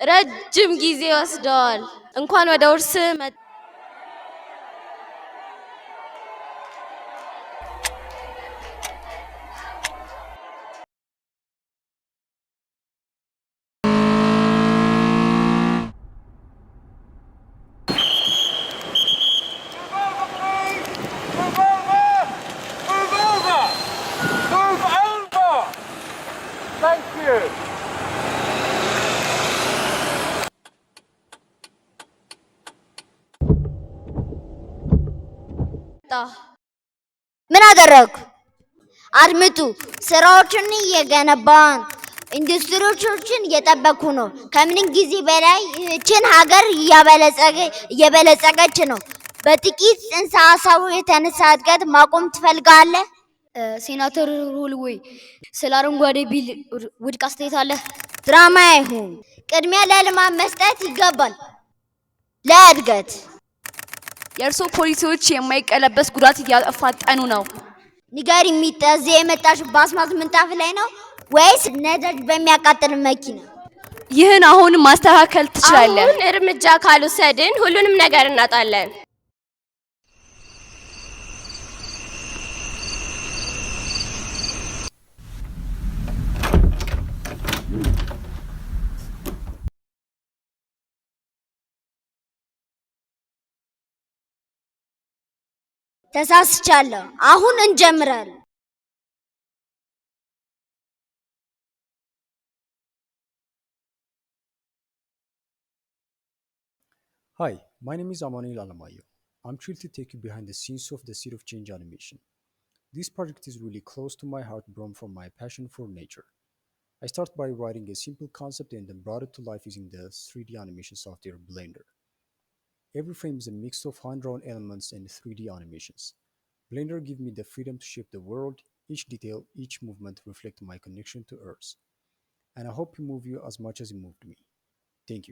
ረጅም ጊዜ ወስደዋል። እንኳን ወደ ውርስ መጣ። ምን አደረግኩ? አድምጡ። ስራዎችን እየገነባን ኢንዱስትሪዎችን እየጠበኩ ነው። ከምንም ጊዜ በላይ ይህችን ሀገር እየበለጸገች ነው። በጥቂት ጽንሰ ሀሳቡ የተነሳ እድገት ማቆም ትፈልጋለህ? ሴናተር ሆልዌይ ስለ አረንጓዴ ቢል ውድቅ አስተያየት አለ? ድራማ አይሁን። ቅድሚያ ለልማት መስጠት ይገባል። ለእድገት የእርሶ ፖሊሲዎች የማይቀለበስ ጉዳት እያፋጠኑ ነው። ንገሪ ሚጣ፣ እዚህ የመጣሽ በአስማት ምንጣፍ ላይ ነው ወይስ ነዳጅ በሚያቃጥል መኪና? ይህን አሁን ማስተካከል ትችላለህ። አሁን እርምጃ ካልወሰድን ሁሉንም ነገር እናጣለን። ተሳስቻለሁ። አሁን እንጀምራለን። Hi, my name is Amanuel Alamayo. I'm thrilled to take you behind the scenes of the Seed of Change animation. This project is really close to my heart, born from my passion for nature. I started by writing a simple concept and then brought it to life using the 3D animation software Blender. Every frame is a mix of hand-drawn elements and 3D animations. Blender gives me the freedom to shape the world. Each detail, each movement reflect my connection to Earth. And I hope it moved you as much as it moved me. Thank you.